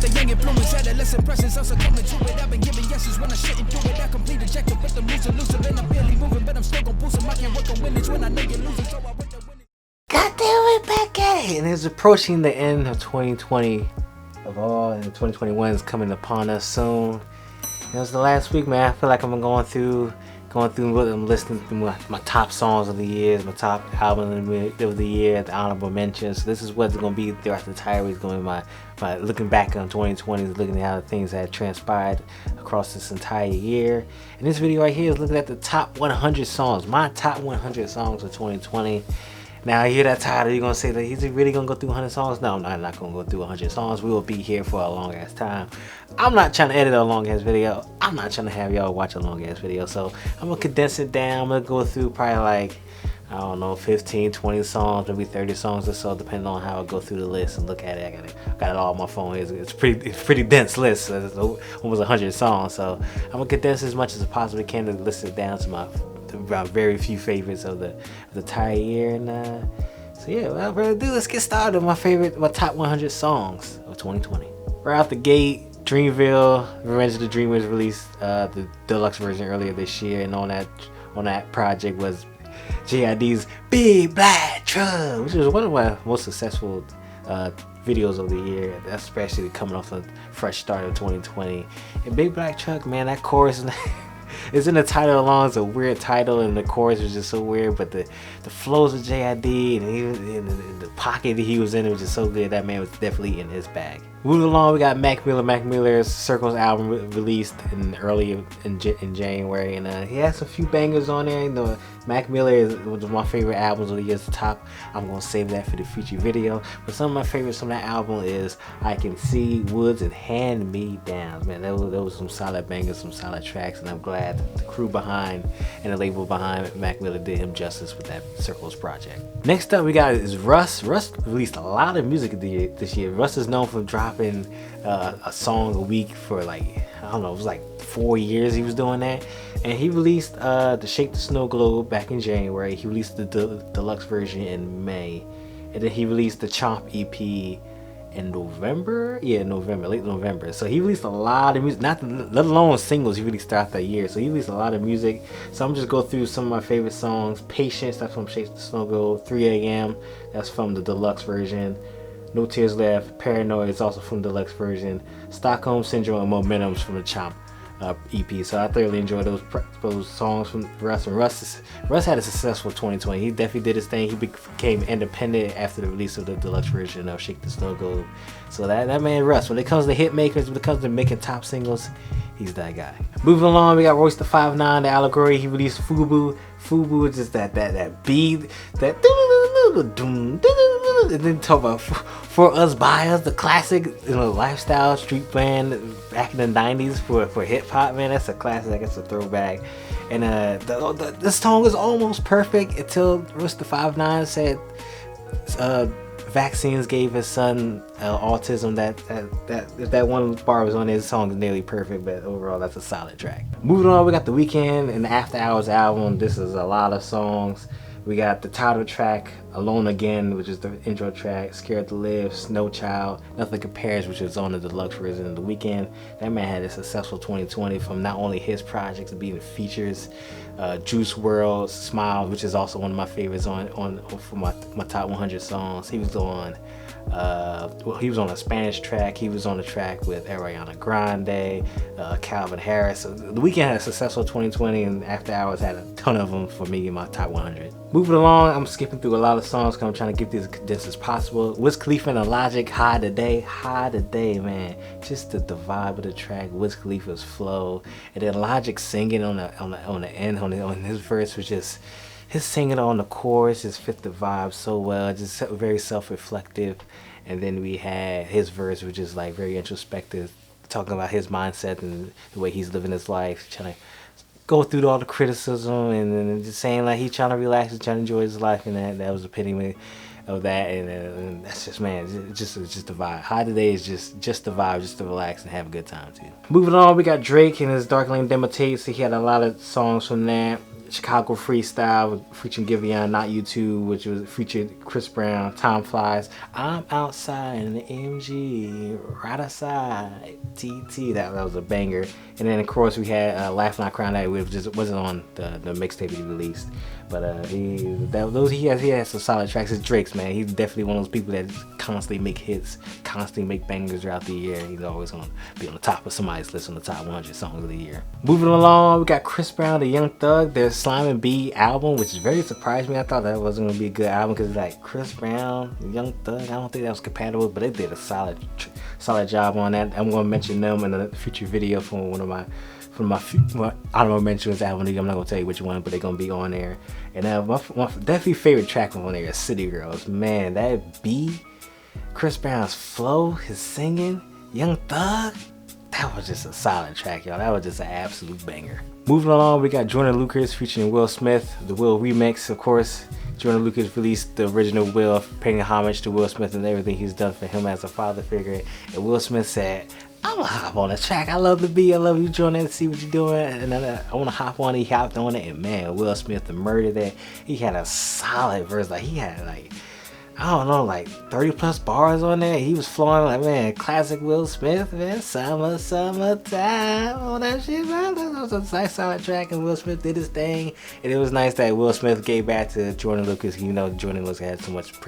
the young influence, adolescent presence, I'm succumbing to it. I've been giving yeses when I shouldn't do it. I complete ejected with the loser, and I'm barely moving, but I'm still gon' boost 'em. I can't work on winnings when I know you're losing, so I went to win it. God damn it, back at it. And it's approaching the end of 2020 of all, and 2021 is coming upon us soon. It was the last week, man. I feel like I'm going through what I'm listening to, my top songs of the year, my top album of the year, the honorable mentions. This is what's going to be throughout the entire week. It's going to be my looking back on 2020, looking at how the things that had transpired across this entire year. And this video right here is looking at the top 100 songs, my top 100 songs of 2020. Now, you hear that title, you're going to say that he's really going to go through 100 songs? No, I'm not going to go through 100 songs. We will be here for a long ass time. I'm not trying to edit a long ass video. I'm not trying to have y'all watch a long ass video. So I'm going to condense it down. I'm going to go through probably like, I don't know, 15, 20 songs, maybe 30 songs or so, depending on how I go through the list and look at it. I got it all on my phone. It's pretty dense list. It's almost 100 songs. So I'm going to condense as much as I possibly can to list it down to my very few favorites of the entire year. And so yeah, without further ado, let's get started with my top 100 songs of 2020. Right out the gate, Dreamville, Revenge of the Dreamers released the deluxe version earlier this year, and on that project was JID's Big Black Truck, which was one of my most successful videos of the year, especially coming off a fresh start of 2020. And Big Black Truck, man, that chorus it's in the title alone. It's a weird title, and the chorus was just so weird, but the flows of JID and even the pocket that he was in, it was just so good. That man was definitely in his bag. Moving along, we got Mac Miller. Mac Miller's Circles album released early in January, and he has a few bangers on there. You know, Mac Miller is one of my favorite albums of the year. At the top, I'm gonna save that for the future video. But some of my favorites from that album is I Can See, Woods, and Hand Me Downs. Man, that was some solid bangers, some solid tracks, and I'm glad the crew behind and the label behind Mac Miller did him justice with that Circles project. Next up, we got is Russ. Russ released a lot of music this year. Russ is known for dropping a song a week for like, I don't know, it was like 4 years he was doing that. And he released the Shake the Snow Globe back in January. He released the deluxe version in May, and then he released the Chomp EP in November. Late November. So he released a lot of music, let alone singles. He released throughout that year. So he released a lot of music. So I'm just go through some of my favorite songs. Patience, that's from Shake the Snow Globe. 3 a.m., that's from the deluxe version. No Tears Left. Paranoid is also from the deluxe version. Stockholm Syndrome and Momentum's from the Chomp EP. So I thoroughly enjoyed those songs from Russ. And Russ had a successful 2020. He definitely did his thing. He became independent after the release of the deluxe version of Shake the Snow Globe. So that man Russ, when it comes to hit makers, when it comes to making top singles, he's that guy. Moving along, we got Royce the 5'9", the Allegory. He released FUBU. FUBU is just that beat, that and then talk about For Us By Us, the classic, lifestyle street band back in the 90s for hip hop. Man, that's a classic. It's a throwback. And this song was almost perfect until Royce the 5'9" said vaccines gave his son autism. That one bar was on his song is nearly perfect, but overall that's a solid track. Moving on, we got the Weeknd and the After Hours album. This is a lot of songs. We got the title track, Alone Again, which is the intro track, Scared to Live, Snowchild, Nothing Compares, which is on the deluxe version of the Weeknd. That man had a successful 2020 from not only his projects but being features, Juice WRLD, Smile, which is also one of my favorites for my top 100 songs. He was on a Spanish track. He was on a track with Ariana Grande, Calvin Harris. So the Weeknd had a successful 2020, and After Hours had a ton of them for me in my top 100. Moving along, I'm skipping through a lot of songs because I'm trying to get these as condensed as possible. Wiz Khalifa and Logic, High Today, man. Just the vibe of the track, Wiz Khalifa's flow, and then Logic singing on the end, on his verse was just, his singing on the chorus just fit the vibe so well, just very self-reflective. And then we had his verse, which is like very introspective, talking about his mindset and the way he's living his life, trying to go through all the criticism and then just saying like he's trying to relax and trying to enjoy his life, and that was the epitome of that. And that's just, man, it's just the vibe. High Today is just the vibe, just to relax and have a good time too. Moving on, we got Drake and his Dark Lane Demo tapes. He had a lot of songs from that. Chicago Freestyle featuring Gambino, Not You Too, which was featured Chris Brown, Time Flies, I'm Outside in the MG, Right Outside, TT, that was a banger. And then of course we had Laugh Not Cry Night, which just wasn't on the mixtape he released. But he has some solid tracks. It's Drake's, man. He's definitely one of those people that constantly make hits, constantly make bangers throughout the year. He's always gonna be on the top of somebody's list on the top 100 songs of the year. Moving along, we got Chris Brown, the Young Thug, their Slime and B album, which very surprised me. I thought that wasn't gonna be a good album because like Chris Brown, Young Thug, I don't think that was compatible, but they did a solid job on that. I'm gonna mention them in a future video from one of my honorable mentions album. I'm not gonna tell you which one, but they're gonna be on there. And my definitely favorite track from on there is City Girls. Man, that beat, Chris Brown's flow, his singing, Young Thug, that was just a solid track, y'all. That was just an absolute banger. Moving along, we got Joyner Lucas featuring Will Smith, the Will remix, of course. Joyner Lucas released the original Will, paying homage to Will Smith and everything he's done for him as a father figure. And Will Smith said, I'm gonna hop on the track. I love the beat. I love you joining to see what you're doing. And I wanna hop on it. He hopped on it. And man, Will Smith murdered that. He had a solid verse. Like he had I don't know, 30 plus bars on there. He was flowing like, man, classic Will Smith, man. Summertime. Oh, that shit, man. That was a nice solid track, and Will Smith did his thing. And it was nice that Will Smith gave back to Joyner Lucas. You know, Joyner Lucas had so much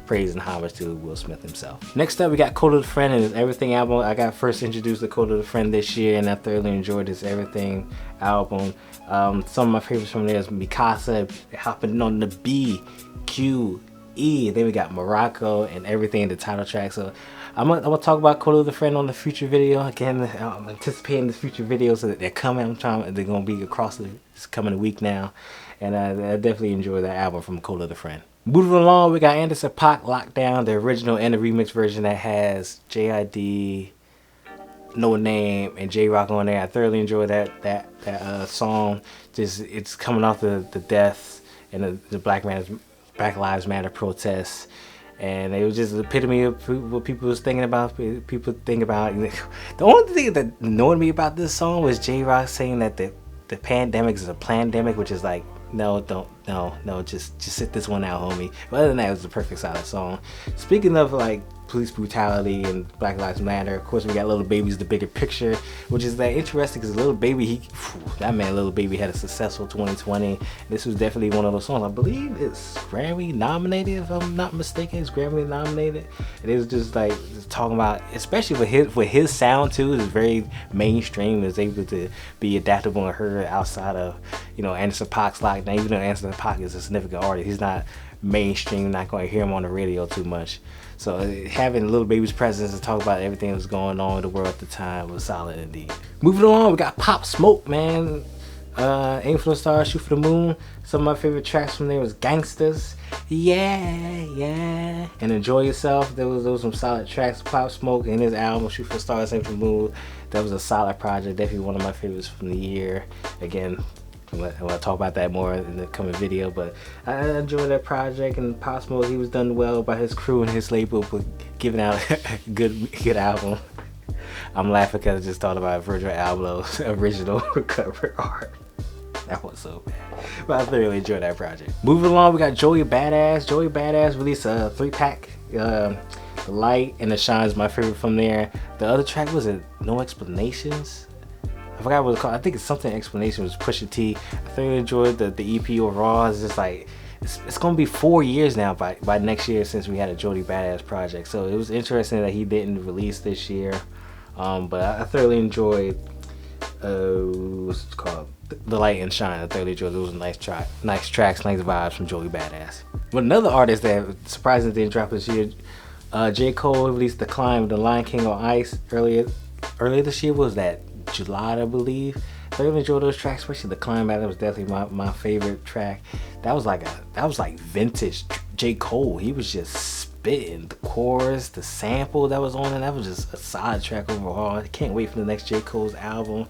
praise and homage to Will Smith himself. Next up, we got Code of the Friend and his Everything album. I got first introduced to Code of the Friend this year, and I thoroughly enjoyed his Everything album. Some of my favorites from there is Mikasa, hopping on the B, Q, E. Then we got Morocco and Everything in the title track. So I'm gonna talk about Code of the Friend on the future video. Again, I'm anticipating the future videos that they're coming. They're gonna be across this coming week now, and I definitely enjoy that album from Code of the Friend. Moving along, we got Anderson .Paak Lockdown, the original and the remix version that has JID, No Name, and J Rock on there. I thoroughly enjoy that song. Just it's coming off the deaths and the Black Lives Matter protests, and it was just the epitome of what people was thinking about. People think about the only thing that annoyed me about this song was J Rock saying that the pandemic is a plandemic, which is like, no, just sit this one out, homie. But other than that, it was a perfect solid song. Speaking of police brutality and Black Lives Matter, of course we got Lil Baby's The Bigger Picture, which is interesting because Lil Baby, Lil Baby had a successful 2020. This was definitely one of those songs. I believe it's Grammy nominated, if I'm not mistaken. It's Grammy nominated. And it was just talking about, especially with his sound too, is very mainstream. Is able to be adaptable and heard outside of Anderson .Paak's Lockdown. Even though Anderson .Paak is a significant artist, he's not mainstream. Not going to hear him on the radio too much. So having Lil Baby's presence and talk about everything that was going on in the world at the time was solid indeed. Moving along, we got Pop Smoke, man. Aim for the Stars, Shoot for the Moon. Some of my favorite tracks from there was Gangsters, yeah, and Enjoy Yourself. There was some solid tracks. Pop Smoke and his album Shoot for the Stars, Aim for the Moon. That was a solid project. Definitely one of my favorites from the year. Again, I want to talk about that more in the coming video, but I enjoyed that project. And Pop Smoke, he was done well by his crew and his label for giving out a good album. I'm laughing because I just thought about Virgil Abloh's original cover art. That was so bad, but I thoroughly enjoyed that project. Moving along, we got Joey Badass. Joey Badass released a 3-pack. The Light and the Shine is my favorite from there. The other track was No Explanations. I forgot what it was called. I think it's something Explanation. Was Pusha T. I thoroughly enjoyed the EP overall. It's just it's gonna be 4 years now by next year since we had a Joey Badass project. So it was interesting that he didn't release this year. But I thoroughly enjoyed what's it called? The Light and Shine. I thoroughly enjoyed it. It was a nice tracks, nice vibes from Joey Badass. But another artist that surprisingly didn't drop this year, J. Cole released The Climb, The Lion King on Ice earlier this year. Was that July, I believe? I really enjoyed those tracks, especially The Climb. That was definitely my favorite track. That was like vintage J. Cole. He was just spitting the chorus, the sample that was on it. That was just a solid track overall. I can't wait for the next J. Cole's album.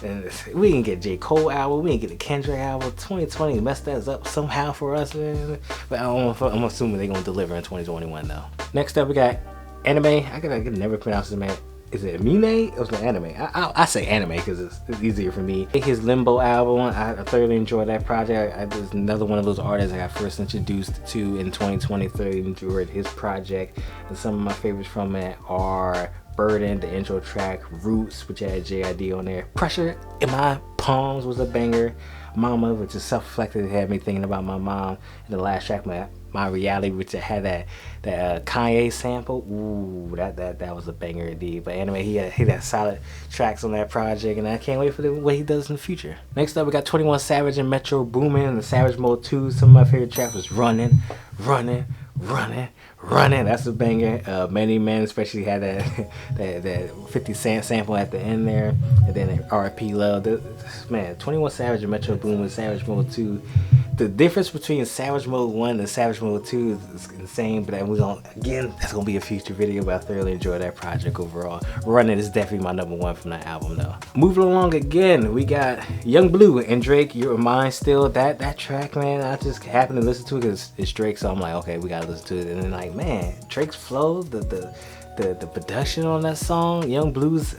And we didn't get J. Cole album, we didn't get a Kendrick album. 2020 messed that up somehow for us, man. But I'm assuming they're gonna deliver in 2021 though. Next up, we got Anime. I could never pronounce his is it Mine? It was an anime. I say anime because it's easier for me. His Limbo album, I thoroughly enjoyed that project. There's another one of those artists I got first introduced to in 2020. Thoroughly enjoyed his project. And some of my favorites from it are Burden, the intro track, Roots, which had JID on there. Pressure in My Palms was a banger. Mama, which is self-reflective, it had me thinking about my mom. And the last track, my Reality, which had that Kanye sample. Ooh, that was a banger indeed. But anyway, he had solid tracks on that project, and I can't wait for what he does in the future. Next up, we got 21 Savage and Metro Boomin and the Savage Mode 2. Some of my favorite tracks was Running. That's a banger. Many Men especially had that 50 Cent sample at the end there, and then RP Love. Man, 21 Savage and Metro Boomin and Savage Mode 2. The difference between Savage Mode 1 and Savage Mode 2 is insane, but that's gonna be a future video, but I thoroughly enjoyed that project overall. Running is definitely my number one from that album though. Moving along again, we got Young Blue and Drake, You're Mine Still. That track, man, I just happened to listen to it because it's Drake, so I'm like, okay, we gotta listen to it. And then like, man, Drake's flow, the production on that song, Young Blue's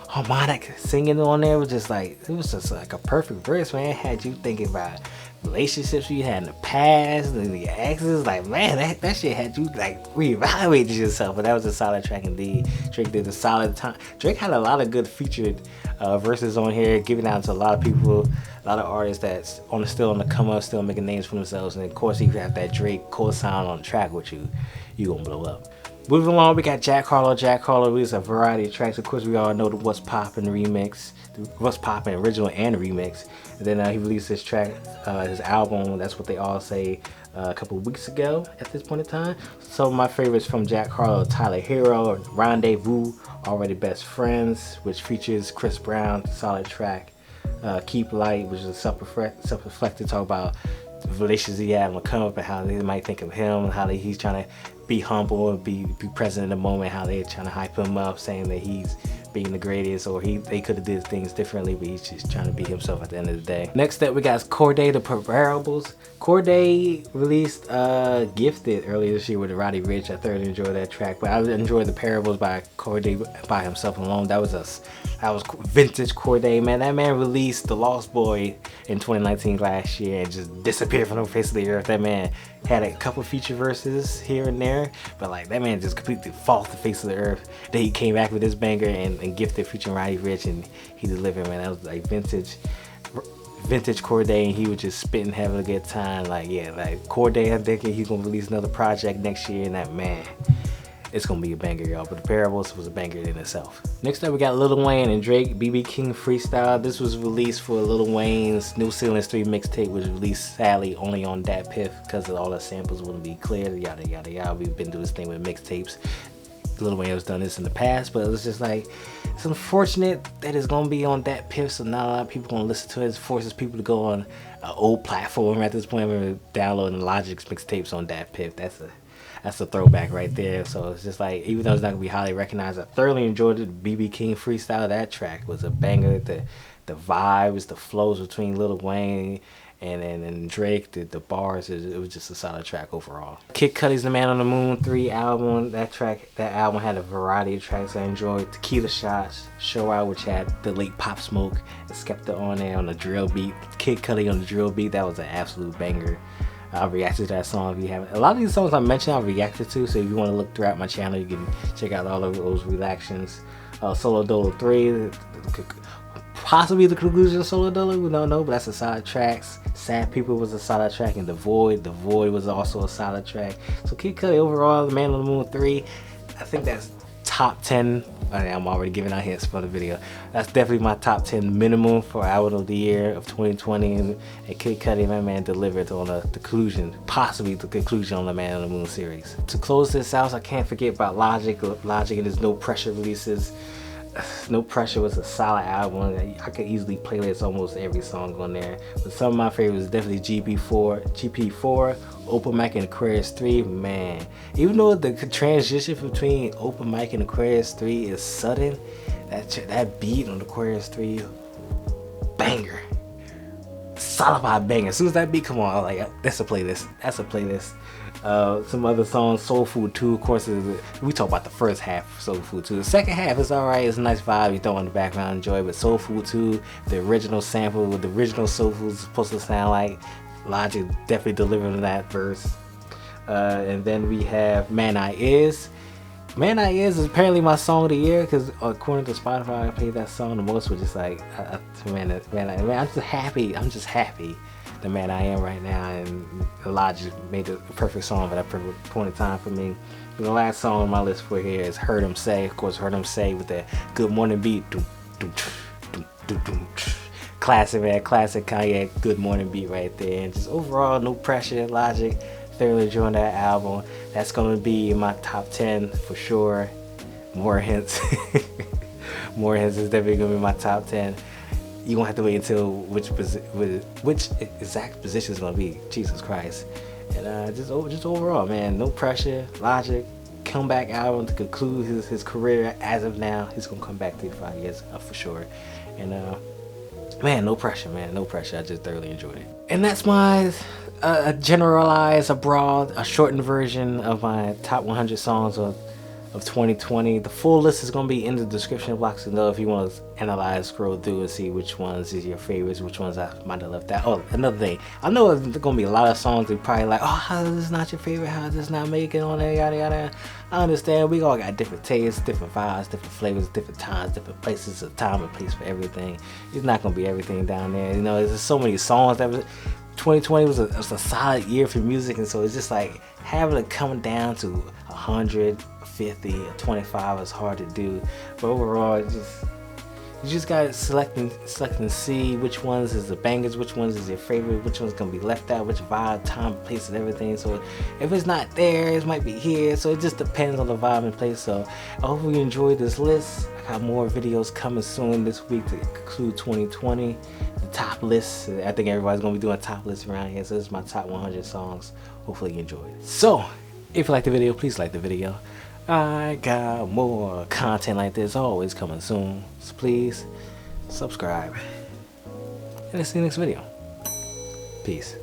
harmonic singing on there was just like, it was just like a perfect verse, man. It had you thinking about relationships you had in the past and the exes. Like, man, that shit had you like reevaluate yourself. But that was a solid track indeed. Drake did a solid time. Drake had a lot of good featured verses on here, giving out to a lot of people, a lot of artists that's still on the come up, still making names for themselves. And of course, if you have that Drake co-sign on the track with you, you gonna blow up. Moving along, we got Jack Harlow. Jack Harlow released a variety of tracks. Of course, we all know the What's Poppin' remix, the What's Poppin' original and remix. And then he released his track, his album, That's What They All Say, a couple of weeks ago at this point in time. Some of my favorites from Jack Harlow: Tyler Hero, Rendezvous, Already Best Friends, which features Chris Brown, solid track. Keep Light, which is a self-reflective, talk about the relationships he had on the come up and how they might think of him, and how he's trying to be humble and be present in the moment, how they're trying to hype him up, saying that he's being the greatest, or they could have did things differently, but he's just trying to be himself at the end of the day. Next up, we got Cordae, The Parables. Cordae released Gifted earlier this year with Roddy Ricch. I thoroughly enjoyed that track, but I enjoyed The Parables by Cordae by himself alone. That was vintage Cordae, man. That man released The Lost Boy in 2019 last year and just disappeared from the face of the earth. That man had a couple feature verses here and there, but like that man just completely fell off the face of the earth. Then he came back with this banger and Gifted featuring Roddy Ricch, and he delivered, man. That was like vintage Cordae, and he was just spitting, having a good time. Like, yeah, like Cordae, I'm thinking he's gonna release another project next year, and that, man, it's gonna be a banger, y'all. But The Parables was a banger in itself. Next up, we got Lil Wayne and Drake, BB King Freestyle. This was released for Lil Wayne's New Ceilings 3 mixtape, which was released sadly only on Dat Piff because of all the samples wouldn't be cleared, yada yada yada. We've been doing this thing with mixtapes. Lil Wayne has done this in the past, but it was just like, it's unfortunate that it's gonna be on Dat Piff, so not a lot of people gonna listen to it. It forces people to go on an old platform at this point. We're downloading Logic's mixtapes on Dat Piff. That's a throwback right there. So it's just like, even though it's not gonna be highly recognized, I thoroughly enjoyed it. BB King Freestyle, that track was a banger. The vibes, the flows between Lil Wayne and Drake, the bars, it was just a solid track overall. Kid Cudi's The Man on the Moon 3 album. That album had a variety of tracks I enjoyed. Tequila Shots, Show Out, which had the late Pop Smoke and Skepta on there on the drill beat. Kid Cudi on the drill beat, that was an absolute banger. I reacted to that song if you haven't. A lot of these songs I mentioned I reacted to, so if you want to look throughout my channel, you can check out all of those reactions. Solo Dolo 3, possibly the conclusion of Solo Dolo, we don't know, but that's a solid track. Sad People was a solid track, and The Void was also a solid track. So Kid Cudi overall, The Man on the Moon 3, I think that's top 10. I'm already giving out hints for the video. That's definitely my top 10 minimum for album of the year of 2020, and Kid Cudi, my man, delivered on the conclusion, possibly the conclusion on the Man on the Moon series. To close this out, I can't forget about Logic and his No Pressure releases. No Pressure was a solid album. I could easily playlist almost every song on there, but some of my favorites definitely GP4, Open Mic and Aquarius 3. Man, even though the transition between Open Mic and Aquarius 3 is sudden, that beat on Aquarius 3, banger, solidified banger. As soon as that beat come on, I'm like, that's a playlist. Some other songs, Soul Food 2, of course, we talk about the first half of Soul Food 2. The second half is alright, it's a nice vibe, you throw in the background, enjoy. But Soul Food 2, the original sample, with the original Soul Food is supposed to sound like, Logic definitely delivered on that verse. And then we have Man I Is. Man I Is apparently my song of the year, because according to Spotify, I played that song the most, which is like, man, I'm just happy the man I am right now, and Logic made the perfect song at that perfect point in time for me. And the last song on my list for here is Heard Him Say. Of course, Heard Him Say with that Good Morning beat. Classic, man, classic Kanye Good Morning beat right there. And just overall, no pressure, Logic. Thoroughly enjoying that album. That's going to be in my top 10 for sure. More hints. More hints is definitely going to be my top 10. You're going to have to wait until which exact position is going to be. Jesus Christ. And just overall, man, no pressure. Logic, comeback album to conclude his career as of now. He's going to come back 3 to 5 years for sure. And man, no pressure, man. No pressure. I just thoroughly enjoyed it. And that's my generalized, a shortened version of my top 100 songs of 2020. The full list is going to be in the description box below if you want to analyze, scroll through and see which ones is your favorites, which ones I might have left out. Oh, another thing, I know there's going to be a lot of songs that probably like, oh, how is this not your favorite, how is this not making on there, yada yada. I understand, we all got different tastes, different vibes, different flavors, different times, different places, a time and place for everything. It's not going to be everything down there, you know. There's so many songs that 2020 was a solid year for music, and so it's just like having it come down to 150 or 25 is hard to do. But overall, you just gotta select and see which ones is the bangers, which ones is your favorite, which one's gonna be left out, which vibe, time, place, and everything. So if it's not there, it might be here. So it just depends on the vibe and place. So I hope you enjoyed this list. I got more videos coming soon this week to conclude 2020. The top list. I think everybody's gonna be doing a top list around here. So this is my top 100 songs. Hopefully you enjoyed it. So if you like the video, please like the video. I got more content like this always coming soon, so please subscribe, and I'll see you next video. Peace.